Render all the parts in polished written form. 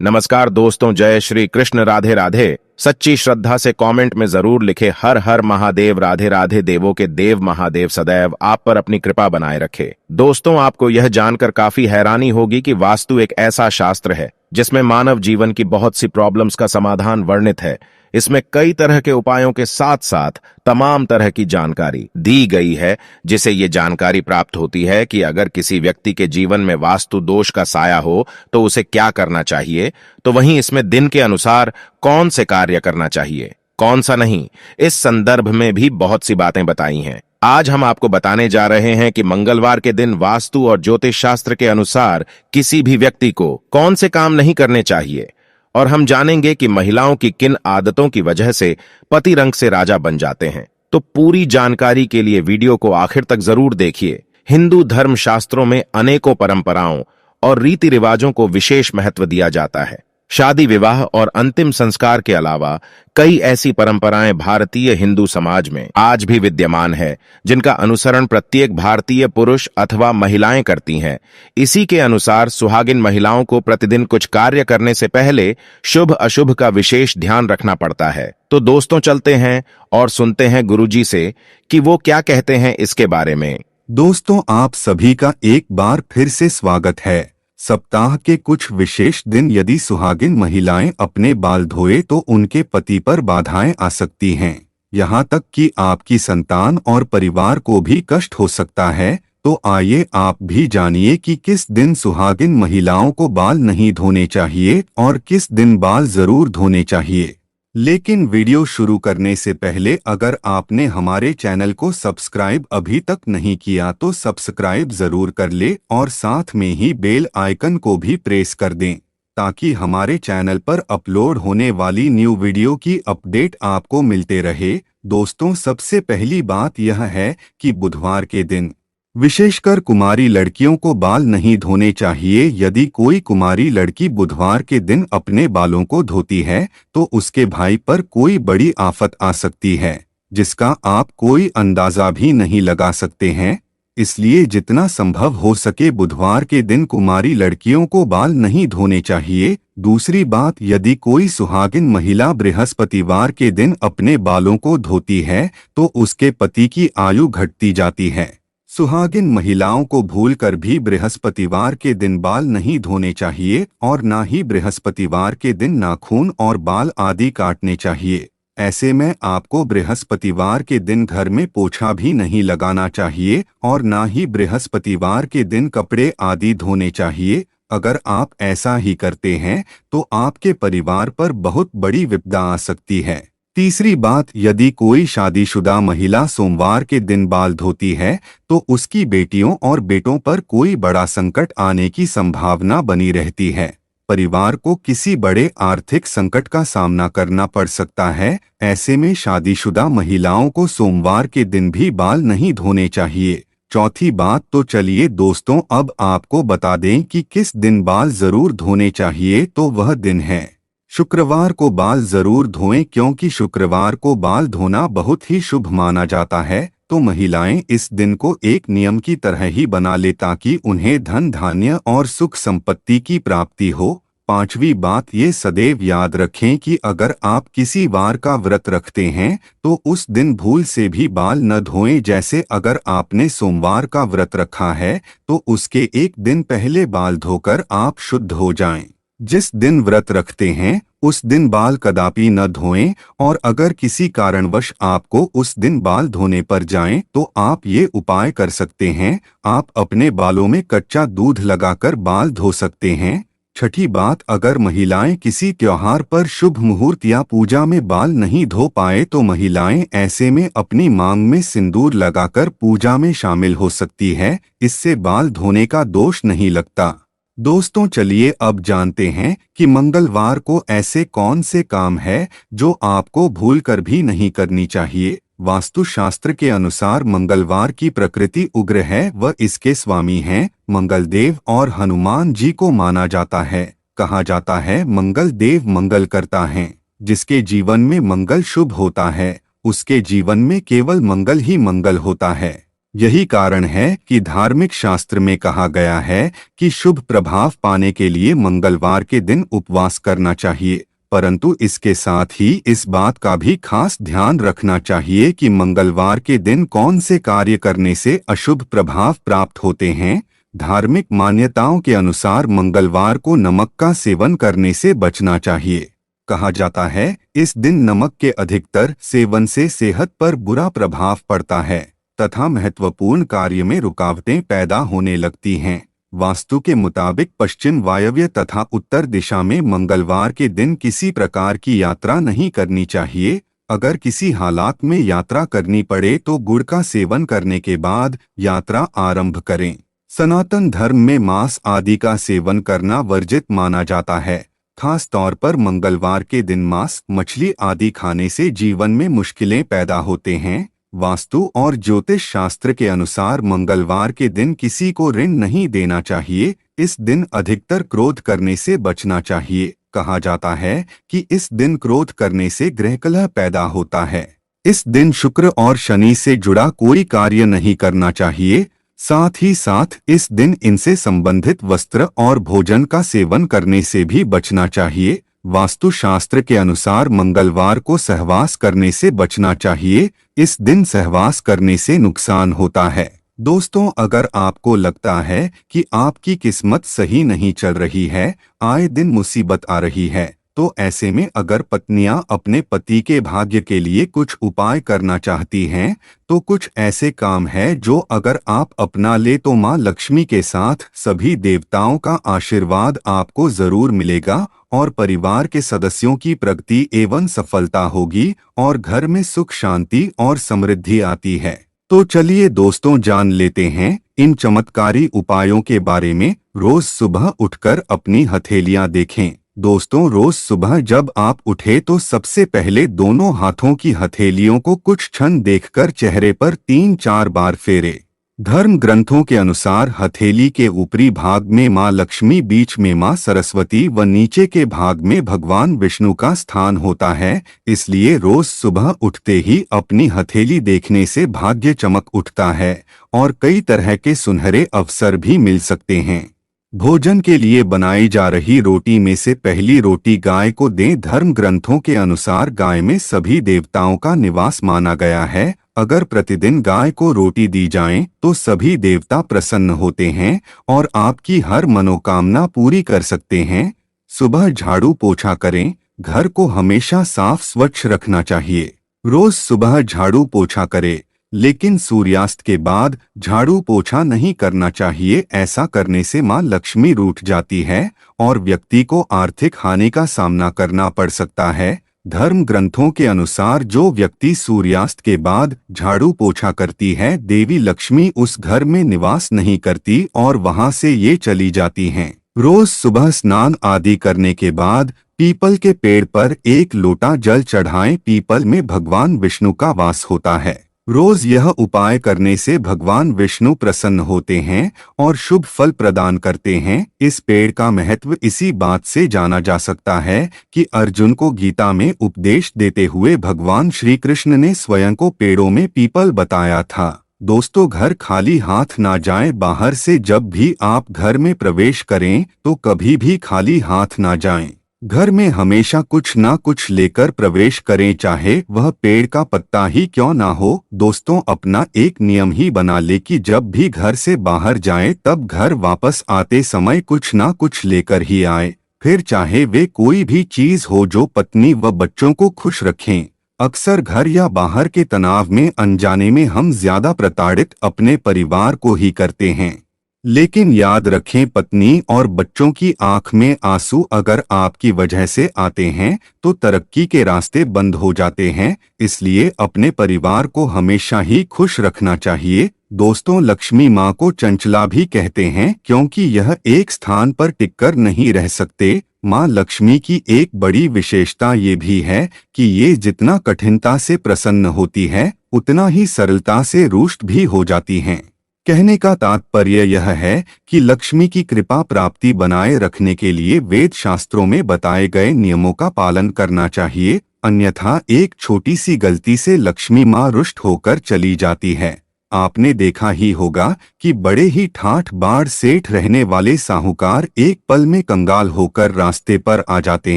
नमस्कार दोस्तों, जय श्री कृष्ण, राधे राधे। सच्ची श्रद्धा से कमेंट में जरूर लिखे हर हर महादेव, राधे राधे। देवों के देव महादेव सदैव आप पर अपनी कृपा बनाए रखे। दोस्तों, आपको यह जानकर काफी हैरानी होगी कि वास्तु एक ऐसा शास्त्र है जिसमें मानव जीवन की बहुत सी प्रॉब्लम्स का समाधान वर्णित है। इसमें कई तरह के उपायों के साथ साथ तमाम तरह की जानकारी दी गई है, जिसे ये जानकारी प्राप्त होती है कि अगर किसी व्यक्ति के जीवन में वास्तु दोष का साया हो तो उसे क्या करना चाहिए। तो वहीं इसमें दिन के अनुसार कौन से कार्य करना चाहिए, कौन सा नहीं, इस संदर्भ में भी बहुत सी बातें बताई हैं। आज हम आपको बताने जा रहे हैं कि मंगलवार के दिन वास्तु और ज्योतिष शास्त्र के अनुसार किसी भी व्यक्ति को कौन से काम नहीं करने चाहिए, और हम जानेंगे कि महिलाओं की किन आदतों की वजह से पति रंग से राजा बन जाते हैं। तो पूरी जानकारी के लिए वीडियो को आखिर तक जरूर देखिए। हिंदू धर्म शास्त्रों में अनेकों परंपराओं और रीति रिवाजों को विशेष महत्व दिया जाता है। शादी, विवाह और अंतिम संस्कार के अलावा कई ऐसी परंपराएं भारतीय हिंदू समाज में आज भी विद्यमान है, जिनका अनुसरण प्रत्येक भारतीय पुरुष अथवा महिलाएं करती हैं। इसी के अनुसार सुहागिन महिलाओं को प्रतिदिन कुछ कार्य करने से पहले शुभ अशुभ का विशेष ध्यान रखना पड़ता है। तो दोस्तों, चलते हैं और सुनते हैं गुरुजी से कि वो क्या कहते हैं इसके बारे में। दोस्तों, आप सभी का एक बार फिर से स्वागत है। सप्ताह के कुछ विशेष दिन यदि सुहागिन महिलाएं अपने बाल धोए तो उनके पति पर बाधाएं आ सकती हैं। यहाँ तक कि आपकी संतान और परिवार को भी कष्ट हो सकता है। तो आइए आप भी जानिए कि किस दिन सुहागिन महिलाओं को बाल नहीं धोने चाहिए और किस दिन बाल जरूर धोने चाहिए। लेकिन वीडियो शुरू करने से पहले अगर आपने हमारे चैनल को सब्सक्राइब अभी तक नहीं किया तो सब्सक्राइब जरूर कर ले और साथ में ही बेल आइकन को भी प्रेस कर दें, ताकि हमारे चैनल पर अपलोड होने वाली न्यू वीडियो की अपडेट आपको मिलते रहे। दोस्तों, सबसे पहली बात यह है कि बुधवार के दिन विशेषकर कुमारी लड़कियों को बाल नहीं धोने चाहिए। यदि कोई कुमारी लड़की बुधवार के दिन अपने बालों को धोती है तो उसके भाई पर कोई बड़ी आफत आ सकती है, जिसका आप कोई अंदाजा भी नहीं लगा सकते हैं। इसलिए जितना संभव हो सके बुधवार के दिन कुमारी लड़कियों को बाल नहीं धोने चाहिए। दूसरी बात, यदि कोई सुहागिन महिला बृहस्पतिवार के दिन अपने बालों को धोती है तो उसके पति की आयु घटती जाती है। सुहागिन महिलाओं को भूलकर भी बृहस्पतिवार के दिन बाल नहीं धोने चाहिए और ना ही बृहस्पतिवार के दिन नाखून और बाल आदि काटने चाहिए। ऐसे में आपको बृहस्पतिवार के दिन घर में पोछा भी नहीं लगाना चाहिए और ना ही बृहस्पतिवार के दिन कपड़े आदि धोने चाहिए। अगर आप ऐसा ही करते हैं तो आपके परिवार पर बहुत बड़ी विपदा आ सकती है। तीसरी बात, यदि कोई शादीशुदा महिला सोमवार के दिन बाल धोती है तो उसकी बेटियों और बेटों पर कोई बड़ा संकट आने की संभावना बनी रहती है। परिवार को किसी बड़े आर्थिक संकट का सामना करना पड़ सकता है। ऐसे में शादीशुदा महिलाओं को सोमवार के दिन भी बाल नहीं धोने चाहिए। चौथी बात, तो चलिए दोस्तों अब आपको बता दें कि किस दिन बाल जरूर धोने चाहिए। तो वह दिन है शुक्रवार को बाल जरूर धोएं, क्योंकि शुक्रवार को बाल धोना बहुत ही शुभ माना जाता है। तो महिलाएं इस दिन को एक नियम की तरह ही बना ले ताकि उन्हें धन धान्य और सुख संपत्ति की प्राप्ति हो। पांचवी बात, ये सदैव याद रखें कि अगर आप किसी वार का व्रत रखते हैं तो उस दिन भूल से भी बाल न धोएं। जैसे अगर आपने सोमवार का व्रत रखा है तो उसके एक दिन पहले बाल धोकर आप शुद्ध हो जाएं। जिस दिन व्रत रखते हैं उस दिन बाल कदापि न धोएं, और अगर किसी कारणवश आपको उस दिन बाल धोने पर जाएं तो आप ये उपाय कर सकते हैं। आप अपने बालों में कच्चा दूध लगाकर बाल धो सकते हैं। छठी बात, अगर महिलाएं किसी त्योहार पर शुभ मुहूर्त या पूजा में बाल नहीं धो पाए तो महिलाएं ऐसे में अपनी मांग में सिंदूर लगाकर पूजा में शामिल हो सकती है। इससे बाल धोने का दोष नहीं लगता। दोस्तों, चलिए अब जानते हैं कि मंगलवार को ऐसे कौन से काम है जो आपको भूलकर भी नहीं करनी चाहिए। वास्तुशास्त्र के अनुसार मंगलवार की प्रकृति उग्र है, वह इसके स्वामी हैं। मंगलदेव और हनुमान जी को माना जाता है। कहा जाता है मंगल देव मंगल करता है। जिसके जीवन में मंगल शुभ होता है उसके जीवन में केवल मंगल ही मंगल होता है। यही कारण है कि धार्मिक शास्त्र में कहा गया है कि शुभ प्रभाव पाने के लिए मंगलवार के दिन उपवास करना चाहिए, परंतु इसके साथ ही इस बात का भी खास ध्यान रखना चाहिए कि मंगलवार के दिन कौन से कार्य करने से अशुभ प्रभाव प्राप्त होते हैं। धार्मिक मान्यताओं के अनुसार मंगलवार को नमक का सेवन करने से बचना चाहिए। कहा जाता है इस दिन नमक के अधिकतर सेवन से सेहत पर बुरा प्रभाव पड़ता है तथा महत्वपूर्ण कार्य में रुकावटें पैदा होने लगती हैं। वास्तु के मुताबिक पश्चिम वायव्य तथा उत्तर दिशा में मंगलवार के दिन किसी प्रकार की यात्रा नहीं करनी चाहिए। अगर किसी हालात में यात्रा करनी पड़े तो गुड़ का सेवन करने के बाद यात्रा आरंभ करें। सनातन धर्म में मांस आदि का सेवन करना वर्जित माना जाता है। खास तौर पर मंगलवार के दिन मांस, मछली आदि खाने से जीवन में मुश्किलें पैदा होते हैं। वास्तु और ज्योतिष शास्त्र के अनुसार मंगलवार के दिन किसी को ऋण नहीं देना चाहिए। इस दिन अधिकतर क्रोध करने से बचना चाहिए। कहा जाता है कि इस दिन क्रोध करने से गृहकलह पैदा होता है। इस दिन शुक्र और शनि से जुड़ा कोई कार्य नहीं करना चाहिए। साथ ही साथ इस दिन इनसे संबंधित वस्त्र और भोजन का सेवन करने से भी बचना चाहिए। वास्तु शास्त्र के अनुसार मंगलवार को सहवास करने से बचना चाहिए। इस दिन सहवास करने से नुकसान होता है। दोस्तों, अगर आपको लगता है कि आपकी किस्मत सही नहीं चल रही है, आए दिन मुसीबत आ रही है, तो ऐसे में अगर पत्नियां अपने पति के भाग्य के लिए कुछ उपाय करना चाहती हैं, तो कुछ ऐसे काम है जो अगर आप अपना ले तो मां लक्ष्मी के साथ सभी देवताओं का आशीर्वाद आपको जरूर मिलेगा और परिवार के सदस्यों की प्रगति एवं सफलता होगी और घर में सुख शांति और समृद्धि आती है। तो चलिए दोस्तों, जान लेते हैं इन चमत्कारी उपायों के बारे में। रोज सुबह उठकर अपनी हथेलियां देखें। दोस्तों, रोज सुबह जब आप उठे तो सबसे पहले दोनों हाथों की हथेलियों को कुछ क्षण देखकर चेहरे पर 3-4 बार फेरे। धर्म ग्रंथों के अनुसार हथेली के ऊपरी भाग में मां लक्ष्मी, बीच में मां सरस्वती व नीचे के भाग में भगवान विष्णु का स्थान होता है। इसलिए रोज सुबह उठते ही अपनी हथेली देखने से भाग्य चमक उठता है और कई तरह के सुनहरे अवसर भी मिल सकते हैं। भोजन के लिए बनाई जा रही रोटी में से पहली रोटी गाय को दें। धर्म ग्रंथों के अनुसार गाय में सभी देवताओं का निवास माना गया है। अगर प्रतिदिन गाय को रोटी दी जाए तो सभी देवता प्रसन्न होते हैं और आपकी हर मनोकामना पूरी कर सकते हैं। सुबह झाड़ू पोछा करें। घर को हमेशा साफ स्वच्छ रखना चाहिए। रोज सुबह झाड़ू पोछा करें, लेकिन सूर्यास्त के बाद झाड़ू पोछा नहीं करना चाहिए। ऐसा करने से मां लक्ष्मी रूठ जाती है और व्यक्ति को आर्थिक हानि का सामना करना पड़ सकता है। धर्म ग्रंथों के अनुसार जो व्यक्ति सूर्यास्त के बाद झाड़ू पोछा करती है, देवी लक्ष्मी उस घर में निवास नहीं करती और वहां से ये चली जाती हैं। रोज सुबह स्नान आदि करने के बाद पीपल के पेड़ पर 1 लोटा जल चढ़ाएं। पीपल में भगवान विष्णु का वास होता है। रोज यह उपाय करने से भगवान विष्णु प्रसन्न होते हैं और शुभ फल प्रदान करते हैं। इस पेड़ का महत्व इसी बात से जाना जा सकता है कि अर्जुन को गीता में उपदेश देते हुए भगवान श्री कृष्ण ने स्वयं को पेड़ों में पीपल बताया था। दोस्तों, घर खाली हाथ ना जाएं। बाहर से जब भी आप घर में प्रवेश करें तो कभी भी खाली हाथ ना जाएं। घर में हमेशा कुछ ना कुछ लेकर प्रवेश करें, चाहे वह पेड़ का पत्ता ही क्यों ना हो। दोस्तों, अपना एक नियम ही बना ले कि जब भी घर से बाहर जाएं तब घर वापस आते समय कुछ ना कुछ लेकर ही आए, फिर चाहे वे कोई भी चीज हो जो पत्नी व बच्चों को खुश रखें। अक्सर घर या बाहर के तनाव में अनजाने में हम ज्यादा प्रताड़ित अपने परिवार को ही करते हैं, लेकिन याद रखें, पत्नी और बच्चों की आंख में आंसू अगर आपकी वजह से आते हैं तो तरक्की के रास्ते बंद हो जाते हैं। इसलिए अपने परिवार को हमेशा ही खुश रखना चाहिए। दोस्तों, लक्ष्मी माँ को चंचला भी कहते हैं क्योंकि यह एक स्थान पर टिककर नहीं रह सकते। माँ लक्ष्मी की एक बड़ी विशेषता ये भी है कि ये जितना कठिनता से प्रसन्न होती है उतना ही सरलता से रुष्ट भी हो जाती हैं। कहने का तात्पर्य यह है कि लक्ष्मी की कृपा प्राप्ति बनाए रखने के लिए वेद शास्त्रों में बताए गए नियमों का पालन करना चाहिए, अन्यथा एक छोटी सी गलती से लक्ष्मी माँ रुष्ट होकर चली जाती है। आपने देखा ही होगा कि बड़े ही ठाठ बाढ़ सेठ रहने वाले साहूकार एक पल में कंगाल होकर रास्ते पर आ जाते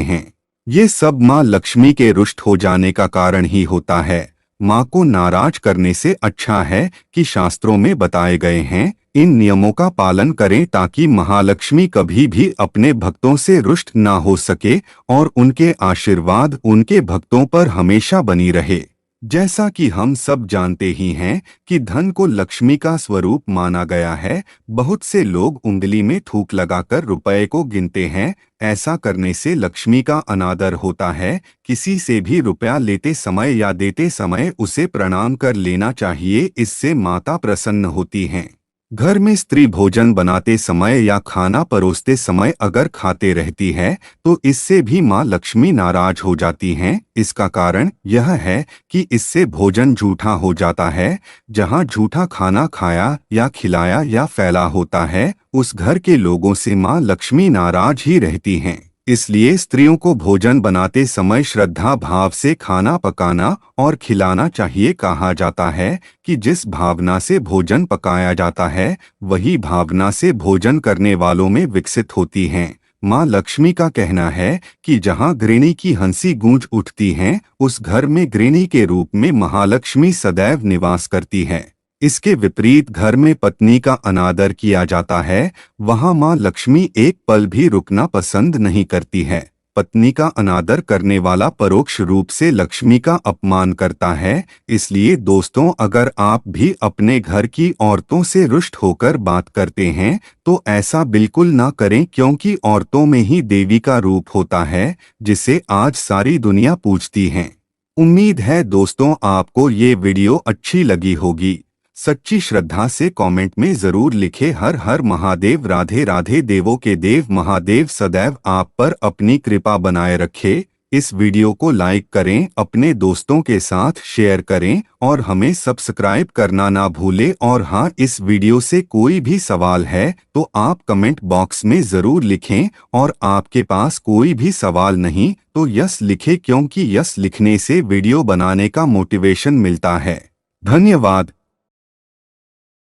हैं। ये सब माँ लक्ष्मी के रुष्ट हो जाने का कारण ही होता है। माँ को नाराज करने से अच्छा है कि शास्त्रों में बताए गए हैं इन नियमों का पालन करें ताकि महालक्ष्मी कभी भी अपने भक्तों से रुष्ट ना हो सके और उनके आशीर्वाद उनके भक्तों पर हमेशा बनी रहे। जैसा कि हम सब जानते ही हैं कि धन को लक्ष्मी का स्वरूप माना गया है। बहुत से लोग उंगली में थूक लगाकर रुपए को गिनते हैं। ऐसा करने से लक्ष्मी का अनादर होता है। किसी से भी रुपया लेते समय या देते समय उसे प्रणाम कर लेना चाहिए, इससे माता प्रसन्न होती हैं। घर में स्त्री भोजन बनाते समय या खाना परोसते समय अगर खाते रहती है तो इससे भी माँ लक्ष्मी नाराज हो जाती हैं। इसका कारण यह है कि इससे भोजन झूठा हो जाता है। जहाँ झूठा खाना खाया या खिलाया या फैला होता है उस घर के लोगों से माँ लक्ष्मी नाराज ही रहती हैं। इसलिए स्त्रियों को भोजन बनाते समय श्रद्धा भाव से खाना पकाना और खिलाना चाहिए। कहा जाता है कि जिस भावना से भोजन पकाया जाता है वही भावना से भोजन करने वालों में विकसित होती हैं। माँ लक्ष्मी का कहना है कि जहाँ गृहिणी की हंसी गूंज उठती है उस घर में गृहिणी के रूप में महालक्ष्मी सदैव निवास करती है। इसके विपरीत घर में पत्नी का अनादर किया जाता है वहाँ माँ लक्ष्मी एक पल भी रुकना पसंद नहीं करती है। पत्नी का अनादर करने वाला परोक्ष रूप से लक्ष्मी का अपमान करता है। इसलिए दोस्तों, अगर आप भी अपने घर की औरतों से रुष्ट होकर बात करते हैं तो ऐसा बिल्कुल ना करें, क्योंकि औरतों में ही देवी का रूप होता है जिसे आज सारी दुनिया पूजती है। उम्मीद है दोस्तों आपको ये वीडियो अच्छी लगी होगी। सच्ची श्रद्धा से कमेंट में जरूर लिखें हर हर महादेव, राधे राधे। देवों के देव महादेव सदैव आप पर अपनी कृपा बनाए रखे। इस वीडियो को लाइक करें, अपने दोस्तों के साथ शेयर करें और हमें सब्सक्राइब करना ना भूलें। और हाँ, इस वीडियो से कोई भी सवाल है तो आप कमेंट बॉक्स में जरूर लिखें, और आपके पास कोई भी सवाल नहीं तो यस लिखें, क्योंकि यस लिखने से वीडियो बनाने का मोटिवेशन मिलता है। धन्यवाद।